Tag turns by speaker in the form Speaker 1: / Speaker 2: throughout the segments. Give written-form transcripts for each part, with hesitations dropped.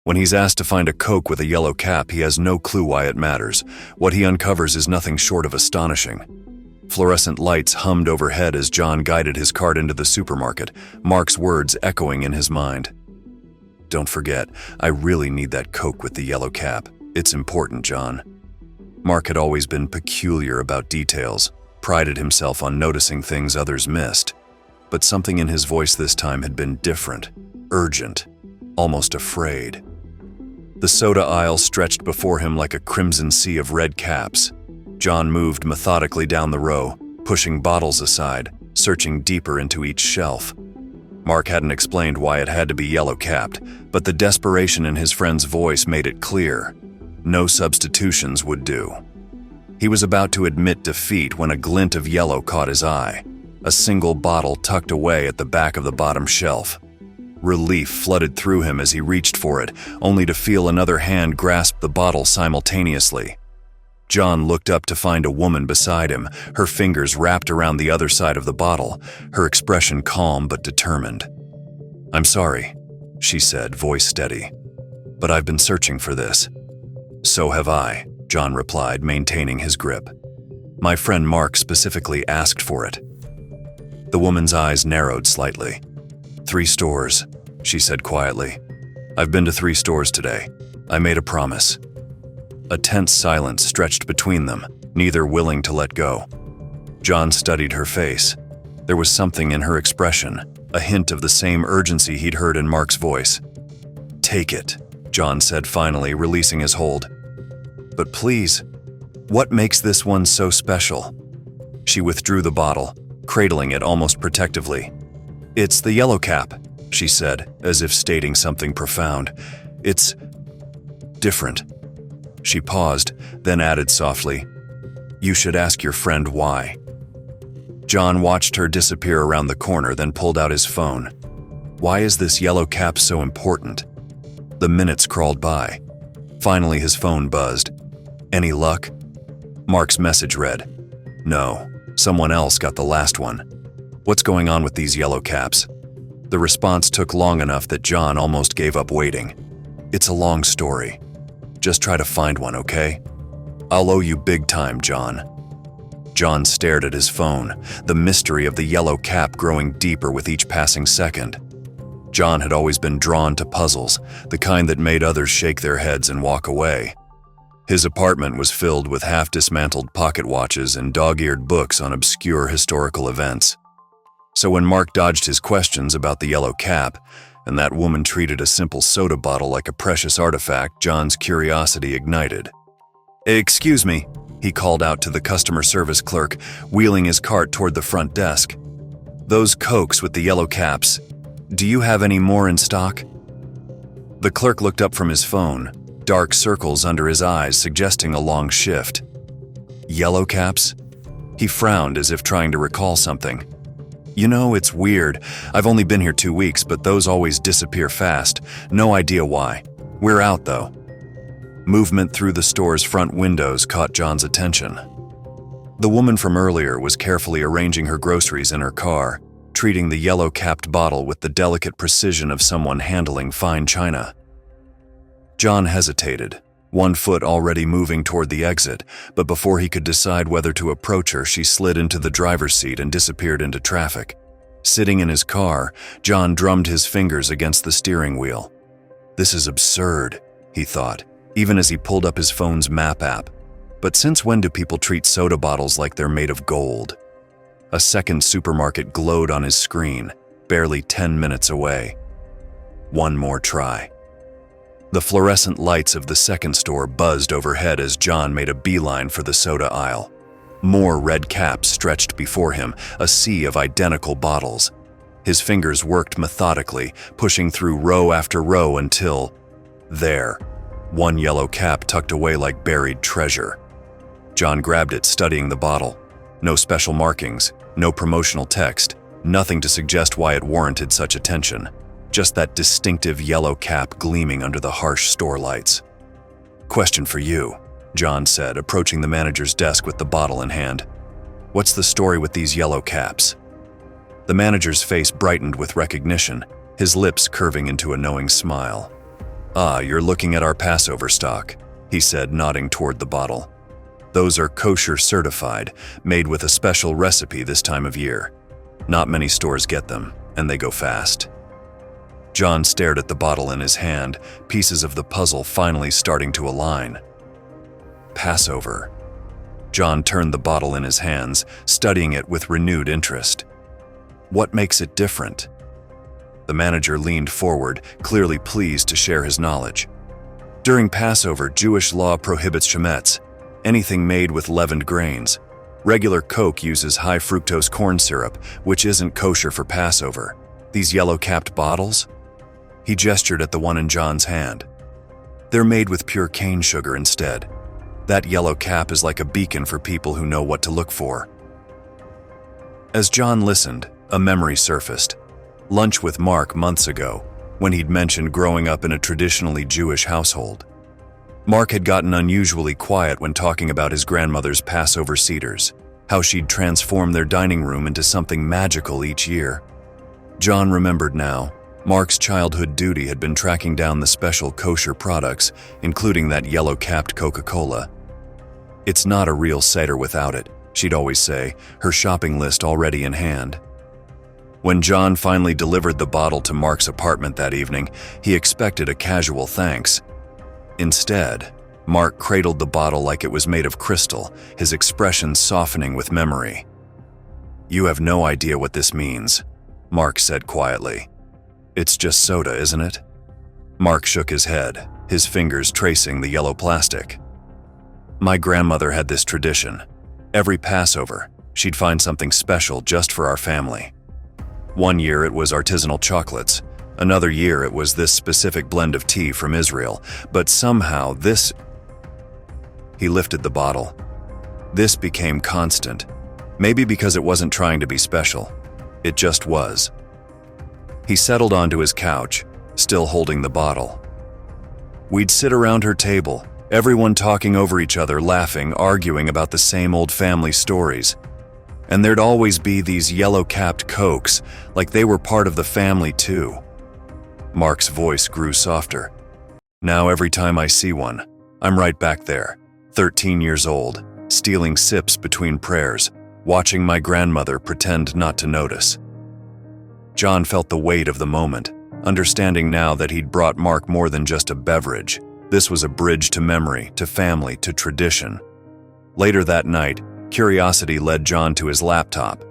Speaker 1: When he's asked to find a Coke with a yellow cap, he has no clue why it matters. What he uncovers is nothing short of astonishing. Fluorescent lights hummed overhead as John guided his cart into the supermarket, Mark's words echoing in his mind. "Don't forget, I really need that Coke with the yellow cap. It's important, John." Mark had always been peculiar about details, prided himself on noticing things others missed. But something in his voice this time had been different, urgent, almost afraid. The soda aisle stretched before him like a crimson sea of red caps. John moved methodically down the row, pushing bottles aside, searching deeper into each shelf. Mark hadn't explained why it had to be yellow-capped, but the desperation in his friend's voice made it clear. No substitutions would do. He was about to admit defeat when a glint of yellow caught his eye, a single bottle tucked away at the back of the bottom shelf. Relief flooded through him as he reached for it, only to feel another hand grasp the bottle simultaneously. John looked up to find a woman beside him, her fingers wrapped around the other side of the bottle, her expression calm but determined. "I'm sorry," she said, voice steady, "but I've been searching for this." "So have I," John replied, maintaining his grip. "My friend Mark specifically asked for it." The woman's eyes narrowed slightly. "3 stores," she said quietly. "I've been to 3 stores today. I made a promise." A tense silence stretched between them, neither willing to let go. John studied her face. There was something in her expression, a hint of the same urgency he'd heard in Mark's voice. "Take it," John said finally, releasing his hold. "But please, what makes this one so special?" She withdrew the bottle, cradling it almost protectively. "It's the yellow cap," she said, as if stating something profound. "It's different." She paused, then added softly, "You should ask your friend why." John watched her disappear around the corner, then pulled out his phone. Why is this yellow cap so important? The minutes crawled by. Finally, his phone buzzed. "Any luck?" Mark's message read, "No, someone else got the last one. What's going on with these yellow caps?" The response took long enough that John almost gave up waiting. "It's a long story. Just try to find one, okay? I'll owe you big time, John." John stared at his phone, the mystery of the yellow cap growing deeper with each passing second. John had always been drawn to puzzles, the kind that made others shake their heads and walk away. His apartment was filled with half-dismantled pocket watches and dog-eared books on obscure historical events. So when Mark dodged his questions about the yellow cap, and that woman treated a simple soda bottle like a precious artifact, John's curiosity ignited. "Excuse me," he called out to the customer service clerk, wheeling his cart toward the front desk. "Those Cokes with the yellow caps, do you have any more in stock?" The clerk looked up from his phone, dark circles under his eyes suggesting a long shift. "Yellow caps?" He frowned as if trying to recall something. "You know, it's weird. I've only been here 2 weeks, but those always disappear fast. No idea why. We're out, though." Movement through the store's front windows caught John's attention. The woman from earlier was carefully arranging her groceries in her car, treating the yellow-capped bottle with the delicate precision of someone handling fine china. John hesitated, one foot already moving toward the exit, but before he could decide whether to approach her, she slid into the driver's seat and disappeared into traffic. Sitting in his car, John drummed his fingers against the steering wheel. "This is absurd," he thought, even as he pulled up his phone's map app. But since when do people treat soda bottles like they're made of gold? A second supermarket glowed on his screen, barely 10 minutes away. One more try. The fluorescent lights of the second store buzzed overhead as John made a beeline for the soda aisle. More red caps stretched before him, a sea of identical bottles. His fingers worked methodically, pushing through row after row until… there. One yellow cap tucked away like buried treasure. John grabbed it, studying the bottle. No special markings, no promotional text, nothing to suggest why it warranted such attention. Just that distinctive yellow cap gleaming under the harsh store lights. "Question for you," John said, approaching the manager's desk with the bottle in hand. "What's the story with these yellow caps?" The manager's face brightened with recognition, his lips curving into a knowing smile. "Ah, you're looking at our Passover stock," he said, nodding toward the bottle. "Those are kosher certified, made with a special recipe this time of year. Not many stores get them, and they go fast." John stared at the bottle in his hand, pieces of the puzzle finally starting to align. Passover. John turned the bottle in his hands, studying it with renewed interest. What makes it different? The manager leaned forward, clearly pleased to share his knowledge. During Passover, Jewish law prohibits chametz, anything made with leavened grains. Regular Coke uses high fructose corn syrup, which isn't kosher for Passover. These yellow-capped bottles? He gestured at the one in John's hand. They're made with pure cane sugar instead. That yellow cap is like a beacon for people who know what to look for. As John listened, a memory surfaced. Lunch with Mark months ago, when he'd mentioned growing up in a traditionally Jewish household. Mark had gotten unusually quiet when talking about his grandmother's Passover seders, how she'd transformed their dining room into something magical each year. John remembered now, Mark's childhood duty had been tracking down the special kosher products, including that yellow-capped Coca-Cola. "It's not a real Seder without it," she'd always say, her shopping list already in hand. When John finally delivered the bottle to Mark's apartment that evening, he expected a casual thanks. Instead, Mark cradled the bottle like it was made of crystal, his expression softening with memory. "You have no idea what this means," Mark said quietly. "It's just soda, isn't it?" Mark shook his head, his fingers tracing the yellow plastic. "My grandmother had this tradition. Every Passover, she'd find something special just for our family. One year it was artisanal chocolates. Another year it was this specific blend of tea from Israel. But somehow this..." He lifted the bottle. "This became constant. Maybe because it wasn't trying to be special. It just was." He settled onto his couch, still holding the bottle. "We'd sit around her table, everyone talking over each other, laughing, arguing about the same old family stories. And there'd always be these yellow-capped Cokes, like they were part of the family too." Mark's voice grew softer. "Now every time I see one, I'm right back there, 13 years old, stealing sips between prayers, watching my grandmother pretend not to notice." John felt the weight of the moment, understanding now that he'd brought Mark more than just a beverage. This was a bridge to memory, to family, to tradition. Later that night, curiosity led John to his laptop.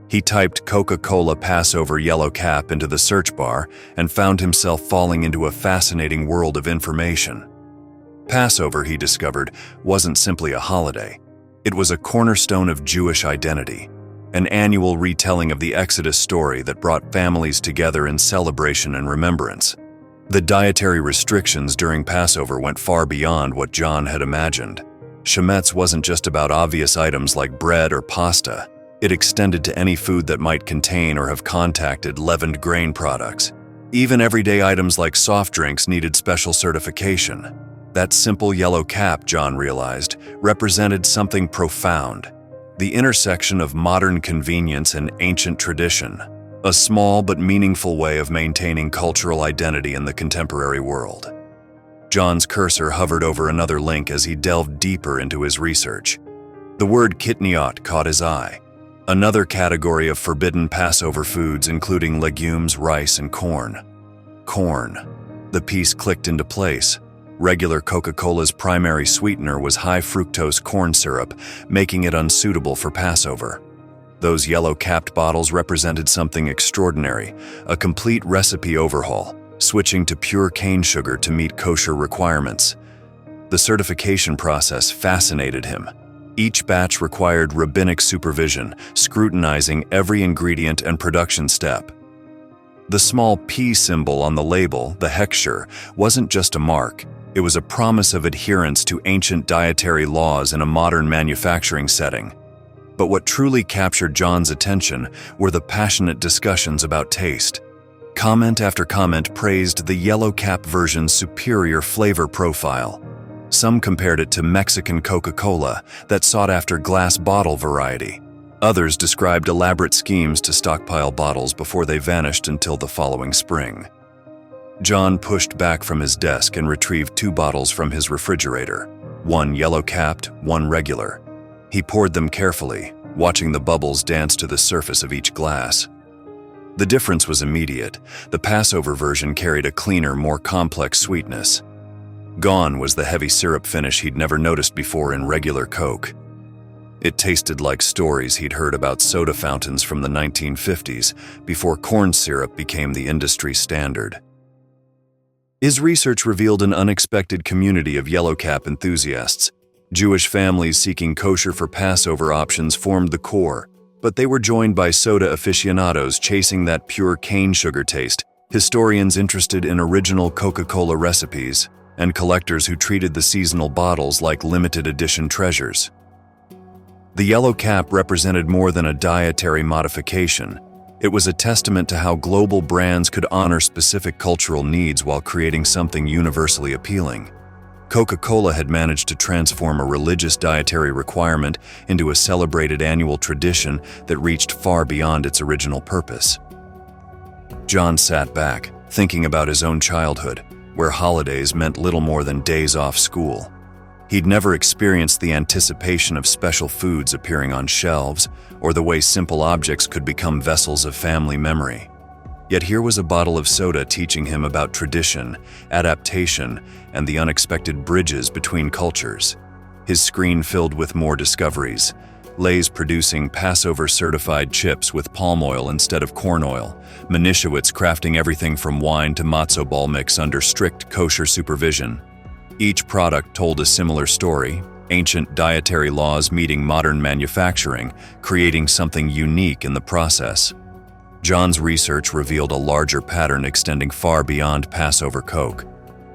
Speaker 1: He typed Coca-Cola Passover yellow cap into the search bar and found himself falling into a fascinating world of information. Passover, he discovered, wasn't simply a holiday. It was a cornerstone of Jewish identity, an annual retelling of the Exodus story that brought families together in celebration and remembrance. The dietary restrictions during Passover went far beyond what John had imagined. Chametz wasn't just about obvious items like bread or pasta. It extended to any food that might contain or have contacted leavened grain products. Even everyday items like soft drinks needed special certification. That simple yellow cap, John realized, represented something profound. The intersection of modern convenience and ancient tradition. A small but meaningful way of maintaining cultural identity in the contemporary world. John's cursor hovered over another link as he delved deeper into his research. The word kitniot caught his eye. Another category of forbidden Passover foods, including legumes, rice, and corn. Corn. The piece clicked into place. Regular Coca-Cola's primary sweetener was high fructose corn syrup, making it unsuitable for Passover. Those yellow-capped bottles represented something extraordinary, a complete recipe overhaul, switching to pure cane sugar to meet kosher requirements. The certification process fascinated him. Each batch required rabbinic supervision, scrutinizing every ingredient and production step. The small P symbol on the label, the hechsher, wasn't just a mark. It was a promise of adherence to ancient dietary laws in a modern manufacturing setting. But what truly captured John's attention were the passionate discussions about taste. Comment after comment praised the yellow cap version's superior flavor profile. Some compared it to Mexican Coca-Cola that sought after glass bottle variety. Others described elaborate schemes to stockpile bottles before they vanished until the following spring. John pushed back from his desk and retrieved 2 bottles from his refrigerator, one yellow-capped, one regular. He poured them carefully, watching the bubbles dance to the surface of each glass. The difference was immediate. The Passover version carried a cleaner, more complex sweetness. Gone was the heavy syrup finish he'd never noticed before in regular Coke. It tasted like stories he'd heard about soda fountains from the 1950s, before corn syrup became the industry standard. His research revealed an unexpected community of yellow cap enthusiasts. Jewish families seeking kosher for Passover options formed the core, but they were joined by soda aficionados chasing that pure cane sugar taste, historians interested in original Coca-Cola recipes, and collectors who treated the seasonal bottles like limited edition treasures. The yellow cap represented more than a dietary modification. It was a testament to how global brands could honor specific cultural needs while creating something universally appealing. Coca-Cola had managed to transform a religious dietary requirement into a celebrated annual tradition that reached far beyond its original purpose. John sat back, thinking about his own childhood, where holidays meant little more than days off school. He'd never experienced the anticipation of special foods appearing on shelves, or the way simple objects could become vessels of family memory. Yet here was a bottle of soda teaching him about tradition, adaptation, and the unexpected bridges between cultures. His screen filled with more discoveries. Lay's producing Passover-certified chips with palm oil instead of corn oil. Manischewitz crafting everything from wine to matzo ball mix under strict kosher supervision. Each product told a similar story, ancient dietary laws meeting modern manufacturing, creating something unique in the process. John's research revealed a larger pattern extending far beyond Passover Coke.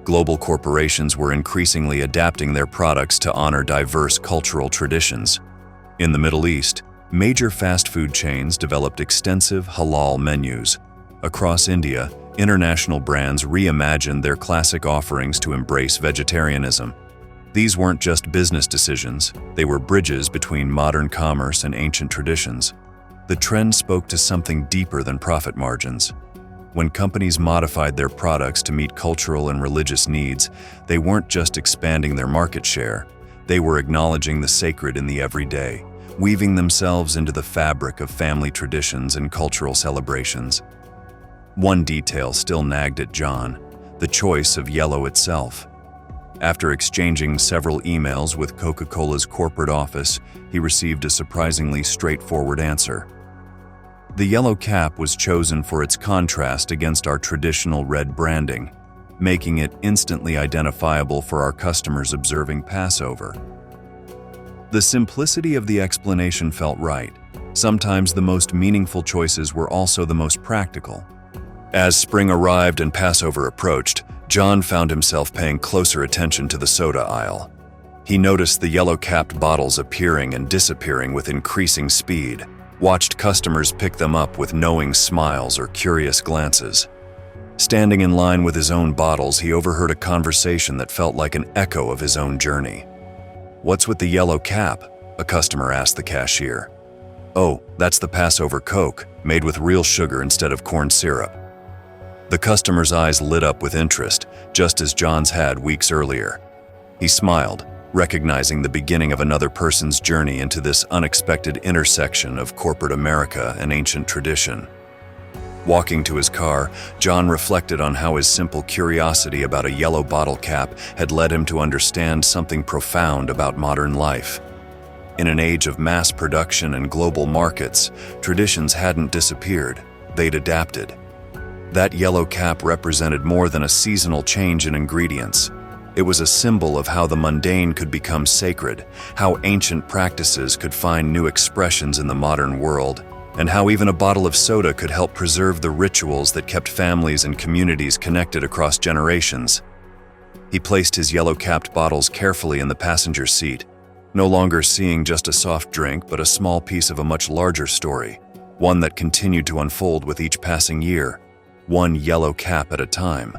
Speaker 1: Global corporations were increasingly adapting their products to honor diverse cultural traditions. In the Middle East, major fast food chains developed extensive halal menus. Across India, international brands reimagined their classic offerings to embrace vegetarianism. These weren't just business decisions, they were bridges between modern commerce and ancient traditions. The trend spoke to something deeper than profit margins. When companies modified their products to meet cultural and religious needs, they weren't just expanding their market share, they were acknowledging the sacred in the everyday, weaving themselves into the fabric of family traditions and cultural celebrations. One detail still nagged at John: the choice of yellow itself. After exchanging several emails with Coca-Cola's corporate office, he received a surprisingly straightforward answer. The yellow cap was chosen for its contrast against our traditional red branding, making it instantly identifiable for our customers observing Passover. The simplicity of the explanation felt right. Sometimes the most meaningful choices were also the most practical. As spring arrived and Passover approached, John found himself paying closer attention to the soda aisle. He noticed the yellow-capped bottles appearing and disappearing with increasing speed, watched customers pick them up with knowing smiles or curious glances. Standing in line with his own bottles, he overheard a conversation that felt like an echo of his own journey. "What's with the yellow cap?" a customer asked the cashier. "Oh, that's the Passover Coke, made with real sugar instead of corn syrup." The customer's eyes lit up with interest, just as John's had weeks earlier. He smiled, recognizing the beginning of another person's journey into this unexpected intersection of corporate America and ancient tradition. Walking to his car, John reflected on how his simple curiosity about a yellow bottle cap had led him to understand something profound about modern life. In an age of mass production and global markets, traditions hadn't disappeared, they'd adapted. That yellow cap represented more than a seasonal change in ingredients. It was a symbol of how the mundane could become sacred, how ancient practices could find new expressions in the modern world, and how even a bottle of soda could help preserve the rituals that kept families and communities connected across generations. He placed his yellow-capped bottles carefully in the passenger seat, no longer seeing just a soft drink but a small piece of a much larger story, one that continued to unfold with each passing year, one yellow cap at a time.